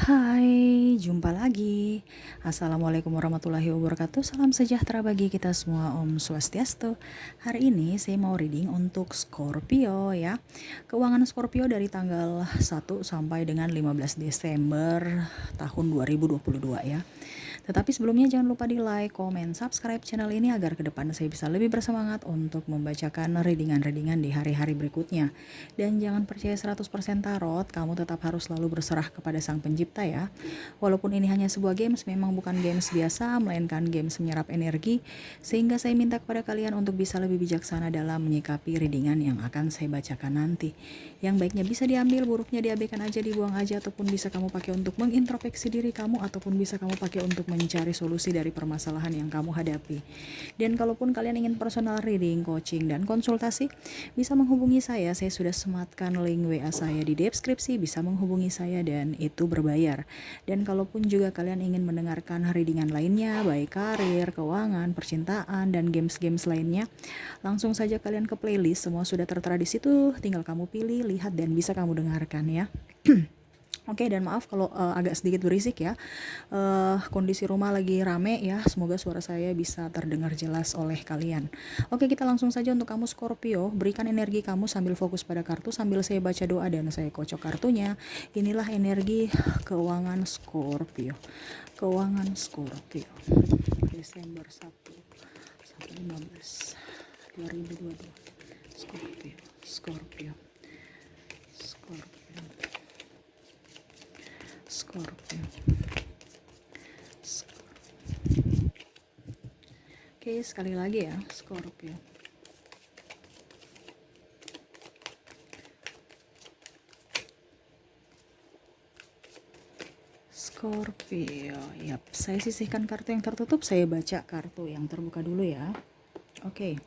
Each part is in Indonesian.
Hai, jumpa lagi. Assalamualaikum warahmatullahi wabarakatuh. Salam sejahtera bagi kita semua. Om Swastiastu. Hari ini saya mau reading untuk Scorpio ya. Keuangan Scorpio dari tanggal 1 sampai dengan 15 Desember tahun 2022 ya. Tetapi sebelumnya jangan lupa di like, comment, subscribe channel ini agar ke depan saya bisa lebih bersemangat untuk membacakan readingan-readingan di hari-hari berikutnya. Dan jangan percaya 100% tarot, kamu tetap harus selalu berserah kepada Sang Pencipta ya. Walaupun ini hanya sebuah games, memang bukan games biasa, melainkan games menyerap energi, sehingga saya minta kepada kalian untuk bisa lebih bijaksana dalam menyikapi readingan yang akan saya bacakan nanti. Yang baiknya bisa diambil, buruknya diabaikan aja, dibuang aja, ataupun bisa kamu pakai untuk mengintrospeksi diri kamu, ataupun bisa kamu pakai untuk mencari solusi dari permasalahan yang kamu hadapi. Dan kalaupun kalian ingin personal reading, coaching, dan konsultasi, bisa menghubungi saya. Saya sudah sematkan link WA saya di deskripsi, bisa menghubungi saya dan itu berbayar. Dan kalaupun juga kalian ingin mendengarkan readingan lainnya, baik karir, keuangan, percintaan, dan games-games lainnya, langsung saja kalian ke playlist, semua sudah tertera di situ, tinggal kamu pilih, lihat, dan bisa kamu dengarkan ya. Oke, dan maaf kalau agak sedikit berisik ya. Kondisi rumah lagi rame ya. Semoga suara saya bisa terdengar jelas oleh kalian. Oke, kita langsung saja untuk kamu Scorpio. Berikan energi kamu sambil fokus pada kartu, sambil saya baca doa dan saya kocok kartunya. Inilah energi keuangan Scorpio. Keuangan Scorpio. Desember 1 sampai 15 2022. Scorpio. Scorpio. Scorpio. Scorpio. Oke, sekali lagi ya, Scorpio. Scorpio. Yap, saya sisihkan kartu yang tertutup, saya baca kartu yang terbuka dulu ya. Oke.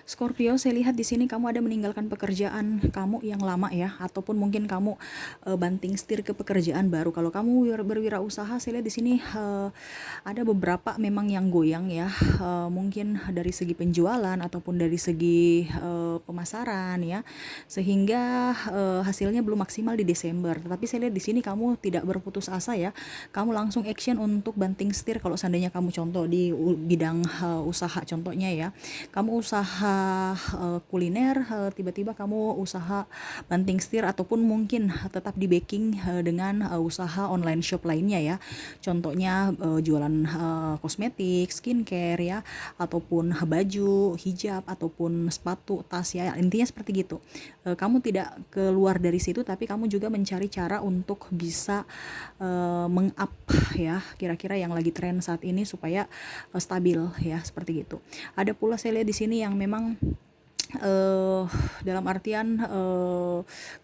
Scorpio, saya lihat di sini kamu ada meninggalkan pekerjaan kamu yang lama ya, ataupun mungkin kamu banting setir ke pekerjaan baru. Kalau kamu berwirausaha, saya lihat di sini ada beberapa memang yang goyang ya, mungkin dari segi penjualan ataupun dari segi pemasaran ya, sehingga hasilnya belum maksimal di Desember. Tetapi saya lihat di sini kamu tidak berputus asa ya, kamu langsung action untuk banting setir. Kalau seandainya kamu contoh di bidang usaha, contohnya ya, kamu usaha kuliner, tiba-tiba kamu usaha banting setir, ataupun mungkin tetap di backing dengan usaha online shop lainnya ya, contohnya jualan kosmetik, skincare ya, ataupun baju, hijab, ataupun sepatu, tas ya, intinya seperti gitu. Kamu tidak keluar dari situ, tapi kamu juga mencari cara untuk bisa meng-up ya, kira-kira yang lagi tren saat ini supaya stabil ya, seperti gitu. Ada pula saya lihat di sini yang memang dalam artian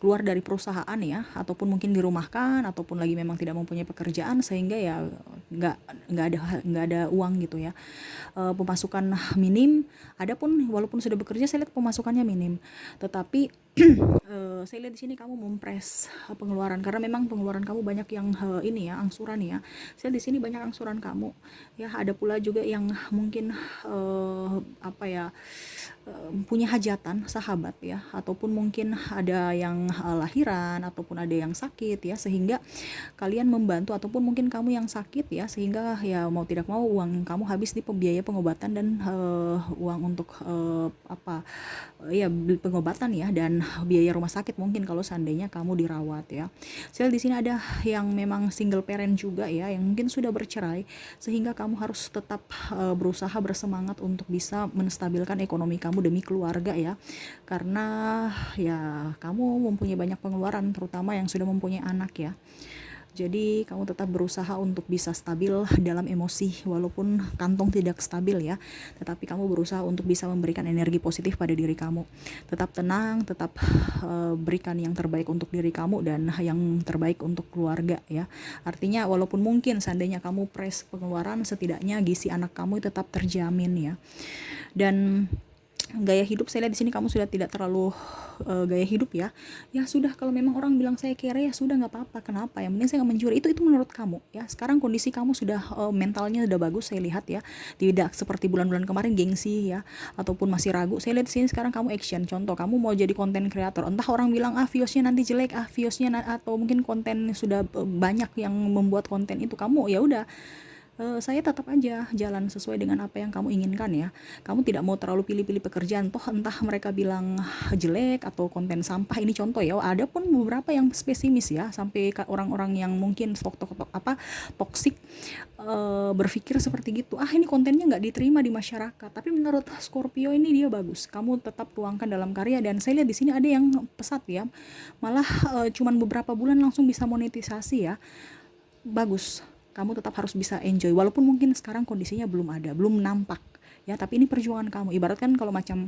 keluar dari perusahaan ya, ataupun mungkin dirumahkan, ataupun lagi memang tidak mempunyai pekerjaan, sehingga ya nggak nggak ada uang gitu ya. Pemasukan minim. Adapun walaupun sudah bekerja, saya lihat pemasukannya minim, tetapi saya lihat di sini kamu mempres pengeluaran, karena memang pengeluaran kamu banyak yang ini ya, angsuran ya. Saya di sini banyak angsuran kamu ya. Ada pula juga yang mungkin apa ya, punya hajatan sahabat ya, ataupun mungkin ada yang lahiran, ataupun ada yang sakit ya, sehingga kalian membantu, ataupun mungkin kamu yang sakit ya, sehingga ya mau tidak mau uang kamu habis di biaya pengobatan dan uang untuk apa ya, pengobatan ya, dan biaya rumah sakit mungkin kalau seandainya kamu dirawat ya. Sel di sini ada yang memang single parent juga ya, yang mungkin sudah bercerai, sehingga kamu harus tetap berusaha bersemangat untuk bisa menstabilkan ekonomi kamu demi keluarga ya, karena ya kamu mempunyai banyak pengeluaran, terutama yang sudah mempunyai anak ya. Jadi kamu tetap berusaha untuk bisa stabil dalam emosi, walaupun kantong tidak stabil ya, tetapi kamu berusaha untuk bisa memberikan energi positif pada diri kamu. Tetap tenang, tetap berikan yang terbaik untuk diri kamu dan yang terbaik untuk keluarga ya. Artinya walaupun mungkin seandainya kamu press pengeluaran, setidaknya gizi anak kamu tetap terjamin ya. Dan gaya hidup saya lihat di sini kamu sudah tidak terlalu gaya hidup ya. Ya sudah, kalau memang orang bilang saya kere ya sudah, nggak apa-apa, kenapa, yang penting saya nggak mencuri. Itu menurut kamu ya. Sekarang kondisi kamu sudah mentalnya sudah bagus saya lihat ya, tidak seperti bulan-bulan kemarin gengsi ya, ataupun masih ragu. Saya lihat di sini sekarang kamu action. Contoh, kamu mau jadi konten kreator, entah orang bilang viewsnya nanti jelek, atau mungkin konten sudah banyak yang membuat konten itu, kamu ya udah, saya tetap aja jalan sesuai dengan apa yang kamu inginkan ya. Kamu tidak mau terlalu pilih-pilih pekerjaan, toh entah mereka bilang jelek atau konten sampah. Ini contoh ya, ada pun beberapa yang pesimis ya, sampai orang-orang yang mungkin toksik berpikir seperti gitu, ini kontennya nggak diterima di masyarakat. Tapi menurut Scorpio ini dia bagus, kamu tetap tuangkan dalam karya. Dan saya lihat di sini ada yang pesat ya, malah cuman beberapa bulan langsung bisa monetisasi ya. Bagus, kamu tetap harus bisa enjoy walaupun mungkin sekarang kondisinya belum nampak ya, tapi ini perjuangan kamu. Ibaratkan kalau macam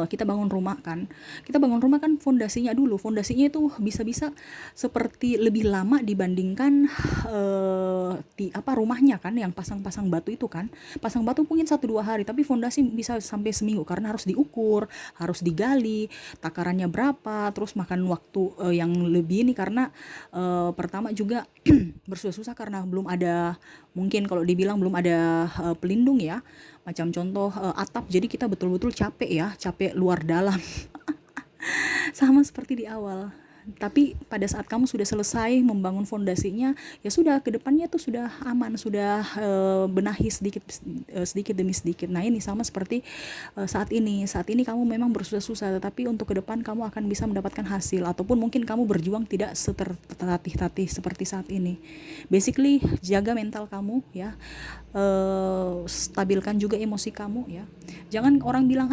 kita bangun rumah kan fondasinya itu bisa-bisa seperti lebih lama dibandingkan rumahnya kan, yang pasang batu itu kan, pasang batu mungkin 1-2 hari, tapi fondasi bisa sampai seminggu karena harus diukur, harus digali takarannya berapa, terus makan waktu yang lebih ini karena pertama juga bersusah-susah karena belum ada, mungkin kalau dibilang belum ada pelindung ya, macam contoh atap. Jadi kita betul-betul capek luar dalam sama seperti di awal. Tapi pada saat kamu sudah selesai membangun fondasinya, ya sudah, ke depannya tuh sudah aman, sudah benahi sedikit demi sedikit. Nah ini sama seperti saat ini kamu memang bersusah-susah, tetapi untuk ke depan kamu akan bisa mendapatkan hasil, ataupun mungkin kamu berjuang tidak setertatih-tatih seperti saat ini. Basically jaga mental kamu ya, stabilkan juga emosi kamu ya. Jangan orang bilang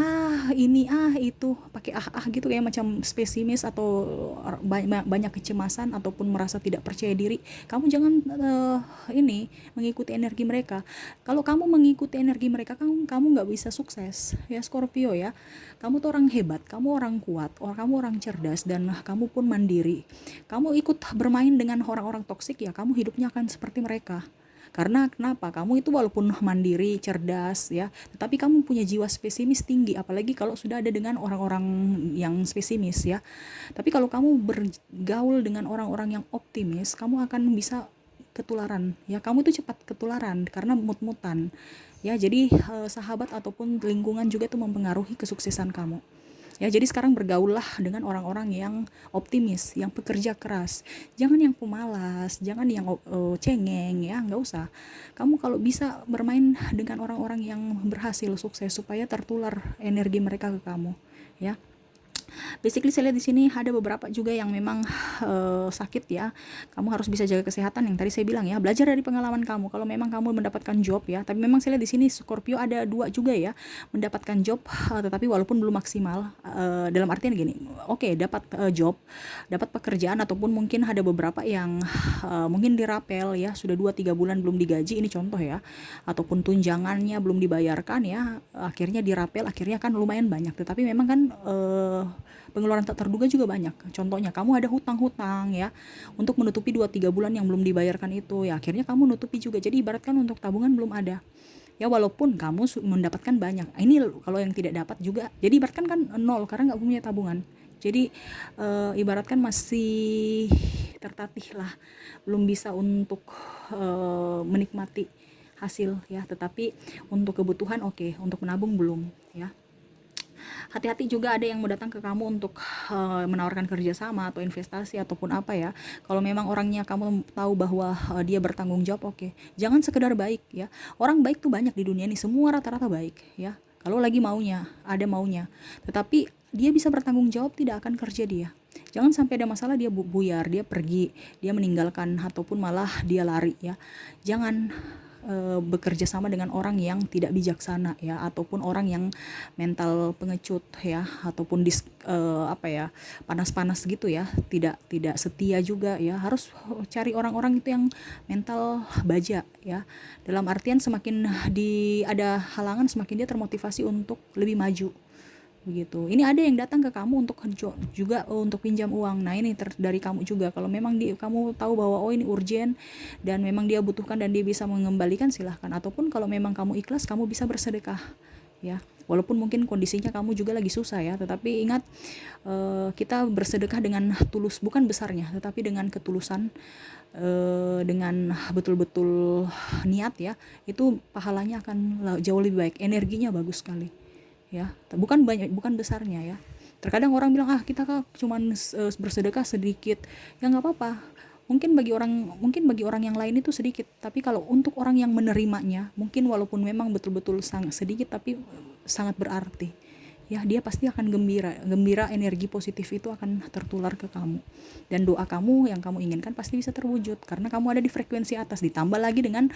ini itu pakai gitu kayak macam pesimis atau banyak kecemasan ataupun merasa tidak percaya diri. Kamu jangan mengikuti energi mereka. Kalau kamu mengikuti energi mereka, kamu nggak bisa sukses ya Scorpio ya. Kamu tuh orang hebat, kamu orang kuat, kamu orang cerdas, dan kamu pun mandiri. Kamu ikut bermain dengan orang-orang toksik ya, kamu hidupnya akan seperti mereka. Karena kenapa? Kamu itu walaupun mandiri, cerdas ya, tetapi kamu punya jiwa pesimis tinggi, apalagi kalau sudah ada dengan orang-orang yang pesimis ya. Tapi kalau kamu bergaul dengan orang-orang yang optimis, kamu akan bisa ketularan ya. Kamu itu cepat ketularan karena mut-mutan ya. Jadi sahabat ataupun lingkungan juga itu mempengaruhi kesuksesan kamu. Ya, jadi sekarang bergaullah dengan orang-orang yang optimis, yang pekerja keras. Jangan yang pemalas, jangan yang cengeng ya, nggak usah. Kamu kalau bisa bermain dengan orang-orang yang berhasil sukses supaya tertular energi mereka ke kamu, ya. Basically saya lihat di sini ada beberapa juga yang memang sakit ya. Kamu harus bisa jaga kesehatan yang tadi saya bilang ya. Belajar dari pengalaman kamu. Kalau memang kamu mendapatkan job ya, tapi memang saya lihat di sini Scorpio ada 2 juga ya, mendapatkan job tetapi walaupun belum maksimal. Dalam artian gini, oke, dapat job, dapat pekerjaan, ataupun mungkin ada beberapa yang mungkin dirapel ya, sudah 2-3 bulan belum digaji, ini contoh ya, ataupun tunjangannya belum dibayarkan ya, akhirnya dirapel, akhirnya kan lumayan banyak, tetapi memang kan pengeluaran tak terduga juga banyak. Contohnya kamu ada hutang-hutang ya, untuk menutupi 2-3 bulan yang belum dibayarkan itu ya, akhirnya kamu nutupi juga. Jadi ibaratkan untuk tabungan belum ada ya, walaupun kamu mendapatkan banyak. Ini kalau yang tidak dapat juga, jadi ibaratkan kan nol karena nggak punya tabungan. Jadi ibaratkan masih tertatih lah, belum bisa untuk menikmati hasil ya, tetapi untuk kebutuhan oke, untuk menabung belum ya. Hati-hati juga ada yang mau datang ke kamu untuk menawarkan kerjasama atau investasi ataupun apa ya. Kalau memang orangnya kamu tahu bahwa dia bertanggung jawab, oke. Jangan sekedar baik ya. Orang baik tuh banyak di dunia ini, semua rata-rata baik ya. Kalau lagi ada maunya. Tetapi dia bisa bertanggung jawab, tidak akan kerja dia. Jangan sampai ada masalah dia buyar, dia pergi, dia meninggalkan, ataupun malah dia lari ya. Jangan bekerja sama dengan orang yang tidak bijaksana ya, ataupun orang yang mental pengecut ya, ataupun panas-panas gitu ya, tidak setia juga ya. Harus cari orang-orang itu yang mental baja ya, dalam artian semakin ada halangan, semakin dia termotivasi untuk lebih maju begitu. Ini ada yang datang ke kamu untuk juga untuk pinjam uang. Nah ini dari kamu juga. Kalau memang kamu tahu bahwa ini urgent dan memang dia butuhkan dan dia bisa mengembalikan, silahkan. Ataupun kalau memang kamu ikhlas, kamu bisa bersedekah ya. Walaupun mungkin kondisinya kamu juga lagi susah ya, tetapi ingat, kita bersedekah dengan tulus, bukan besarnya, tetapi dengan ketulusan, dengan betul-betul niat ya, itu pahalanya akan jauh lebih baik, energinya bagus sekali ya. Bukan banyak, bukan besarnya ya. Terkadang orang bilang, kita kak cuman bersedekah sedikit, ya nggak apa-apa. Mungkin bagi orang yang lain itu sedikit, tapi kalau untuk orang yang menerimanya, mungkin walaupun memang betul-betul sangat sedikit, tapi sangat berarti ya. Dia pasti akan gembira, energi positif itu akan tertular ke kamu, dan doa kamu yang kamu inginkan pasti bisa terwujud karena kamu ada di frekuensi atas, ditambah lagi dengan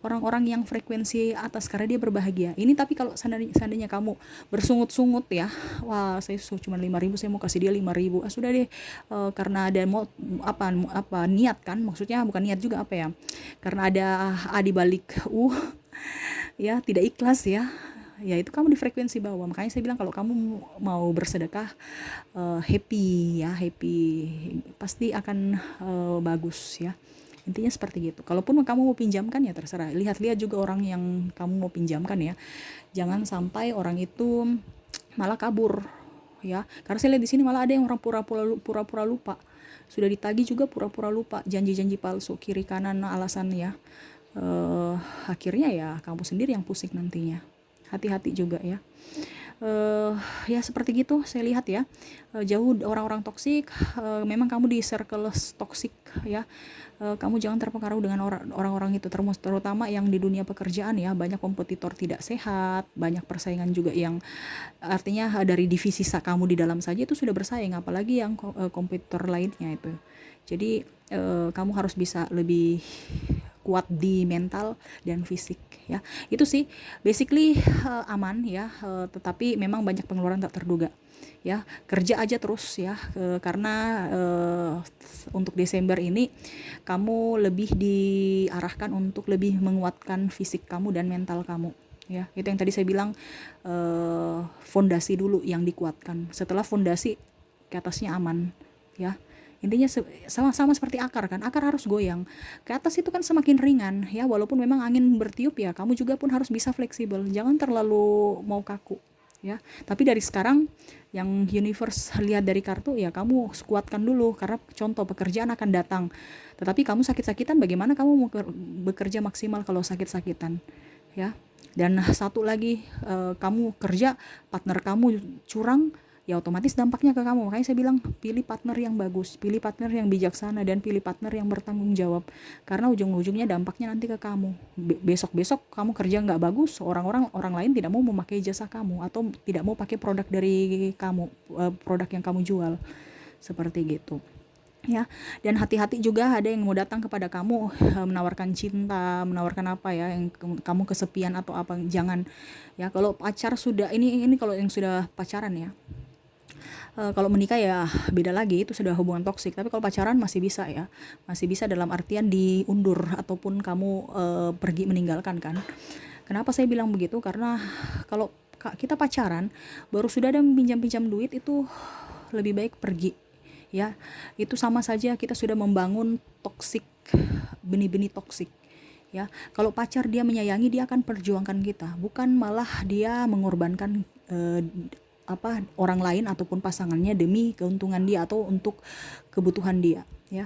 orang-orang yang frekuensi atas karena dia berbahagia ini. Tapi kalau seandainya kamu bersungut-sungut ya, wah saya cuma 5.000, saya mau kasih dia 5.000, sudah deh, karena ada mau apa niat kan, maksudnya bukan niat juga, apa ya, karena ada di balik ya, tidak ikhlas ya, ya itu kamu di frekuensi bawah. Makanya saya bilang kalau kamu mau bersedekah, happy ya, happy pasti akan bagus ya. Intinya seperti gitu. Kalaupun kamu mau pinjamkan ya terserah, lihat-lihat juga orang yang kamu mau pinjamkan ya, jangan sampai orang itu malah kabur ya. Karena saya lihat di sini malah ada yang orang pura-pura lupa, sudah ditagih juga pura-pura lupa, janji-janji palsu kiri kanan alasan ya. Akhirnya ya kamu sendiri yang pusing nantinya. Hati-hati juga ya. Ya seperti gitu saya lihat ya. Jauh orang-orang toksik. Memang kamu di circle toksik ya. Kamu jangan terpengaruh dengan orang-orang itu, terutama yang di dunia pekerjaan ya. Banyak kompetitor tidak sehat, banyak persaingan juga yang artinya dari divisi kamu di dalam saja itu sudah bersaing, apalagi yang kompetitor lainnya itu. Jadi kamu harus bisa lebih kuat di mental dan fisik ya. Itu sih basically aman ya, tetapi memang banyak pengeluaran tak terduga ya. Kerja aja terus ya, karena untuk Desember ini kamu lebih diarahkan untuk lebih menguatkan fisik kamu dan mental kamu ya. Itu yang tadi saya bilang, fondasi dulu yang dikuatkan, setelah fondasi ke atasnya aman ya. Intinya sama-sama seperti akar kan, akar harus goyang ke atas itu kan semakin ringan ya. Walaupun memang angin bertiup ya, kamu juga pun harus bisa fleksibel, jangan terlalu mau kaku ya. Tapi dari sekarang yang universe lihat dari kartu ya, kamu kuatkan dulu, karena contoh pekerjaan akan datang, tetapi kamu sakit-sakitan, bagaimana kamu mau bekerja maksimal kalau sakit-sakitan ya. Dan satu lagi, kamu kerja partner kamu curang, ya otomatis dampaknya ke kamu. Makanya saya bilang pilih partner yang bagus, pilih partner yang bijaksana, dan pilih partner yang bertanggung jawab, karena ujung-ujungnya dampaknya nanti ke kamu. Besok-besok kamu kerja nggak bagus, orang lain tidak mau memakai jasa kamu atau tidak mau pakai produk dari kamu, produk yang kamu jual, seperti gitu ya. Dan hati-hati juga, ada yang mau datang kepada kamu menawarkan cinta, menawarkan apa ya, yang kamu kesepian atau apa, jangan ya. Kalau pacar sudah ini kalau yang sudah pacaran ya, kalau menikah ya beda lagi, itu sudah hubungan toksik. Tapi kalau pacaran masih bisa ya, masih bisa dalam artian diundur ataupun kamu pergi meninggalkan kan. Kenapa saya bilang begitu? Karena kalau kita pacaran baru sudah ada pinjam-pinjam duit, itu lebih baik pergi ya. Itu sama saja kita sudah membangun toksik, benih-benih toksik ya. Kalau pacar dia menyayangi, dia akan perjuangkan kita, bukan malah dia mengorbankan orang lain ataupun pasangannya demi keuntungan dia atau untuk kebutuhan dia ya.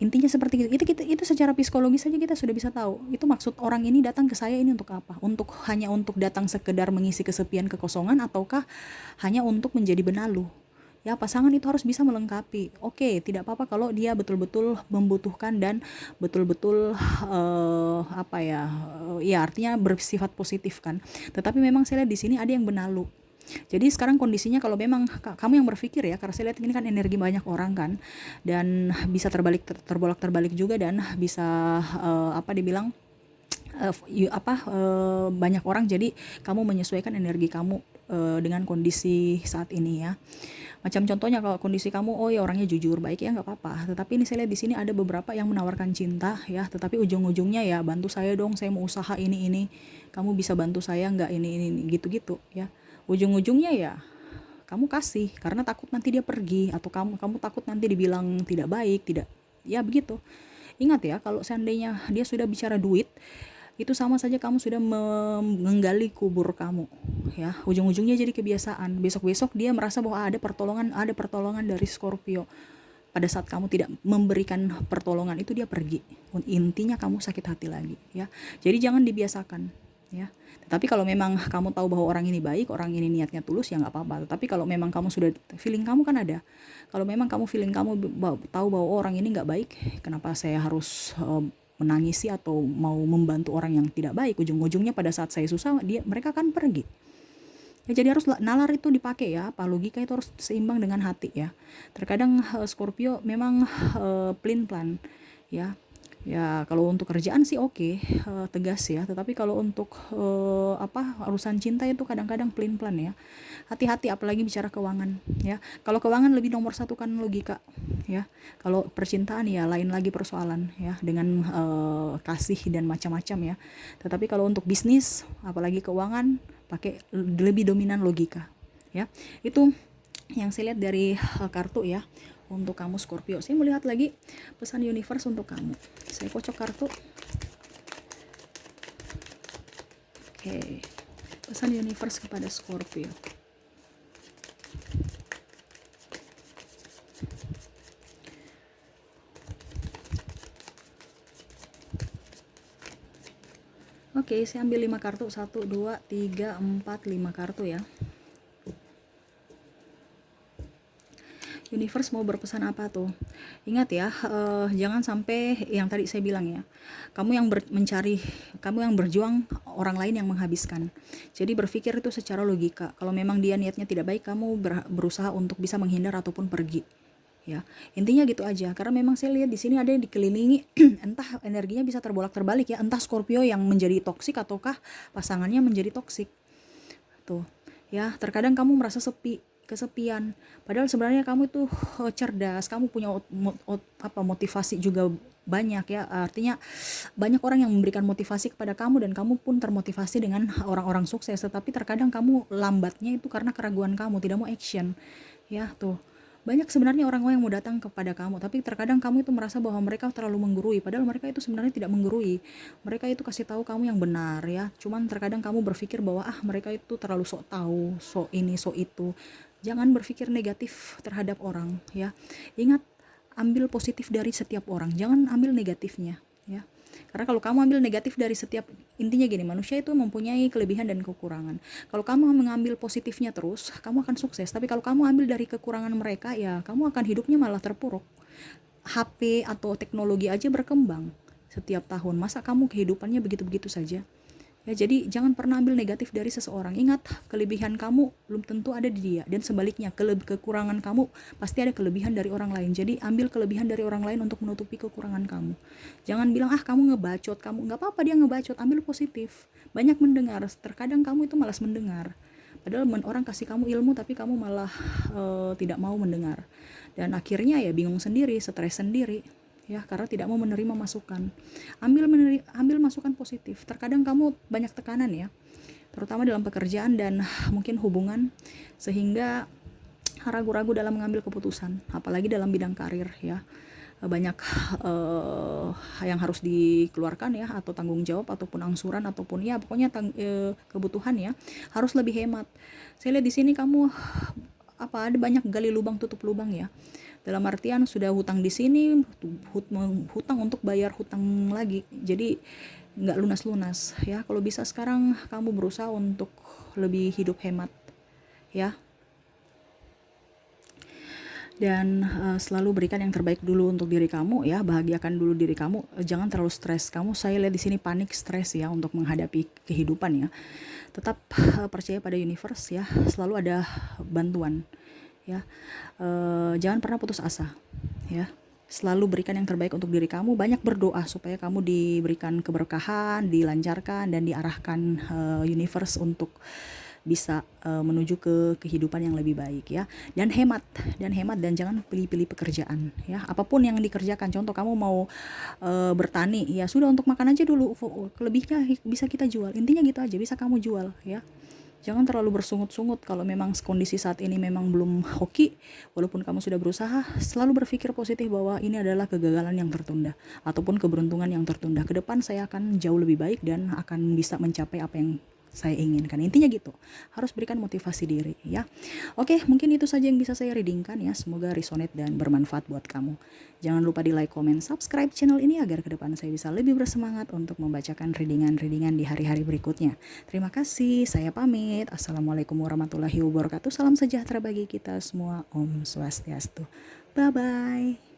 Intinya seperti itu secara psikologis saja kita sudah bisa tahu itu maksud orang ini datang ke saya ini untuk apa, hanya untuk datang sekedar mengisi kesepian, kekosongan, ataukah hanya untuk menjadi benalu ya. Pasangan itu harus bisa melengkapi. Oke, tidak apa-apa kalau dia betul-betul membutuhkan dan betul-betul ya artinya bersifat positif kan. Tetapi memang saya lihat di sini ada yang benalu. Jadi sekarang kondisinya, kalau memang kamu yang berpikir ya, karena saya lihat ini kan energi banyak orang kan, dan bisa terbolak-terbalik juga, dan bisa dibilang banyak orang. Jadi kamu menyesuaikan energi kamu dengan kondisi saat ini ya. Macam contohnya kalau kondisi kamu, ya orangnya jujur baik ya, nggak apa-apa. Tetapi ini saya lihat di sini ada beberapa yang menawarkan cinta ya, tetapi ujung-ujungnya ya, bantu saya dong, saya mau usaha ini, kamu bisa bantu saya nggak, ini gitu-gitu ya. Ujung-ujungnya ya kamu kasih karena takut nanti dia pergi, atau kamu takut nanti dibilang tidak baik, tidak ya begitu. Ingat ya, kalau seandainya dia sudah bicara duit, itu sama saja kamu sudah menggali kubur kamu, ya. Ujung-ujungnya jadi kebiasaan. Besok-besok dia merasa bahwa ada pertolongan dari Scorpio. Pada saat kamu tidak memberikan pertolongan itu, dia pergi. Intinya kamu sakit hati lagi, ya. Jadi jangan dibiasakan, ya. Tapi kalau memang kamu tahu bahwa orang ini baik, orang ini niatnya tulus, ya nggak apa-apa. Tapi kalau memang kamu sudah, feeling kamu kan ada. Kalau memang kamu feeling kamu tahu bahwa orang ini nggak baik, kenapa saya harus menangisi atau mau membantu orang yang tidak baik? Ujung-ujungnya pada saat saya susah, mereka akan pergi. Ya, jadi harus nalar itu dipakai, ya. Logika itu harus seimbang dengan hati, ya. Terkadang Scorpio memang plain plan, ya. Ya kalau untuk kerjaan sih oke, tegas, ya. Tetapi kalau untuk urusan cinta itu kadang-kadang plain plan, ya. Hati-hati apalagi bicara keuangan, ya. Kalau keuangan lebih nomor satu kan logika, ya. Kalau percintaan ya lain lagi persoalan, ya, dengan kasih dan macam-macam, ya. Tetapi kalau untuk bisnis apalagi keuangan, pakai lebih dominan logika, ya. Itu yang saya lihat dari kartu, ya, untuk kamu Scorpio. Saya melihat lagi pesan universe untuk kamu. Saya kocok kartu. Oke. Pesan universe kepada Scorpio. Oke, saya ambil 5 kartu. 1, 2, 3, 4, 5 kartu, ya. Universe mau berpesan apa tuh? Ingat ya, jangan sampai yang tadi saya bilang, ya. Kamu yang kamu yang berjuang, orang lain yang menghabiskan. Jadi berpikir itu secara logika. Kalau memang dia niatnya tidak baik, kamu berusaha untuk bisa menghindar ataupun pergi. Ya, intinya gitu aja. Karena memang saya lihat di sini ada yang dikelilingi, entah energinya bisa terbolak-terbalik, ya. Entah Scorpio yang menjadi toksik ataukah pasangannya menjadi toksik. Tuh, ya, terkadang kamu merasa kesepian. Padahal sebenarnya kamu itu cerdas, kamu punya motivasi juga banyak, ya. Artinya banyak orang yang memberikan motivasi kepada kamu dan kamu pun termotivasi dengan orang-orang sukses. Tetapi terkadang kamu lambatnya itu karena keraguan kamu, tidak mau action, ya. Tuh, banyak sebenarnya orang-orang yang mau datang kepada kamu, tapi terkadang kamu itu merasa bahwa mereka terlalu menggurui, padahal mereka itu sebenarnya tidak menggurui. Mereka itu kasih tahu kamu yang benar, ya. Cuman terkadang kamu berpikir bahwa mereka itu terlalu sok tahu, sok ini, sok itu. Jangan berpikir negatif terhadap orang, ya. Ingat, ambil positif dari setiap orang, jangan ambil negatifnya, ya. Karena kalau kamu ambil negatif dari setiap, intinya gini, manusia itu mempunyai kelebihan dan kekurangan. Kalau kamu mengambil positifnya terus, kamu akan sukses. Tapi kalau kamu ambil dari kekurangan mereka, ya kamu akan hidupnya malah terpuruk. HP atau teknologi aja berkembang setiap tahun, masa kamu kehidupannya begitu-begitu saja? Ya, jadi jangan pernah ambil negatif dari seseorang. Ingat, kelebihan kamu belum tentu ada di dia, dan sebaliknya, kekurangan kamu pasti ada kelebihan dari orang lain. Jadi ambil kelebihan dari orang lain untuk menutupi kekurangan kamu. Jangan bilang kamu ngebacot, kamu nggak apa-apa dia ngebacot, ambil positif. Banyak mendengar, terkadang kamu itu malas mendengar. Padahal orang kasih kamu ilmu tapi kamu malah tidak mau mendengar. Dan akhirnya ya bingung sendiri, stres sendiri. Ya, karena tidak mau menerima masukan. Ambil masukan positif. Terkadang kamu banyak tekanan, ya, terutama dalam pekerjaan dan mungkin hubungan, sehingga ragu-ragu dalam mengambil keputusan, apalagi dalam bidang karir, ya. Banyak yang harus dikeluarkan, ya, atau tanggung jawab ataupun angsuran ataupun ya pokoknya kebutuhan, ya, harus lebih hemat. Saya lihat di sini kamu ada banyak gali lubang tutup lubang, ya. Dalam artian sudah hutang di sini, hutang untuk bayar hutang lagi, jadi nggak lunas-lunas, ya. Kalau bisa sekarang kamu berusaha untuk lebih hidup hemat, ya. Dan selalu berikan yang terbaik dulu untuk diri kamu, ya. Bahagiakan dulu diri kamu, jangan terlalu stres. Kamu, saya lihat di sini panik, stres, ya, untuk menghadapi kehidupan, ya. Tetap percaya pada universe, ya. Selalu ada bantuan, ya. Jangan pernah putus asa, ya. Selalu berikan yang terbaik untuk diri kamu. Banyak berdoa supaya kamu diberikan keberkahan, dilancarkan dan diarahkan universe untuk bisa menuju ke kehidupan yang lebih baik, ya. Dan hemat dan jangan pilih-pilih pekerjaan, ya. Apapun yang dikerjakan, contoh kamu mau bertani, ya sudah, untuk makan aja dulu, kelebihnya bisa kita jual. Intinya gitu aja, bisa kamu jual, ya. Jangan terlalu bersungut-sungut kalau memang kondisi saat ini memang belum hoki, walaupun kamu sudah berusaha, selalu berpikir positif bahwa ini adalah kegagalan yang tertunda ataupun keberuntungan yang tertunda. Ke depan saya akan jauh lebih baik dan akan bisa mencapai apa yang saya inginkan. Intinya gitu, harus berikan motivasi diri ya. Oke, mungkin itu saja yang bisa saya readingkan ya. Semoga resonate dan bermanfaat buat kamu. Jangan lupa di like, comment, subscribe channel ini agar ke depan saya bisa lebih bersemangat untuk membacakan readingan-readingan di hari-hari berikutnya. Terima kasih, saya pamit. Assalamualaikum warahmatullahi wabarakatuh. Salam sejahtera bagi kita semua. Om Swastiastu. Bye-bye.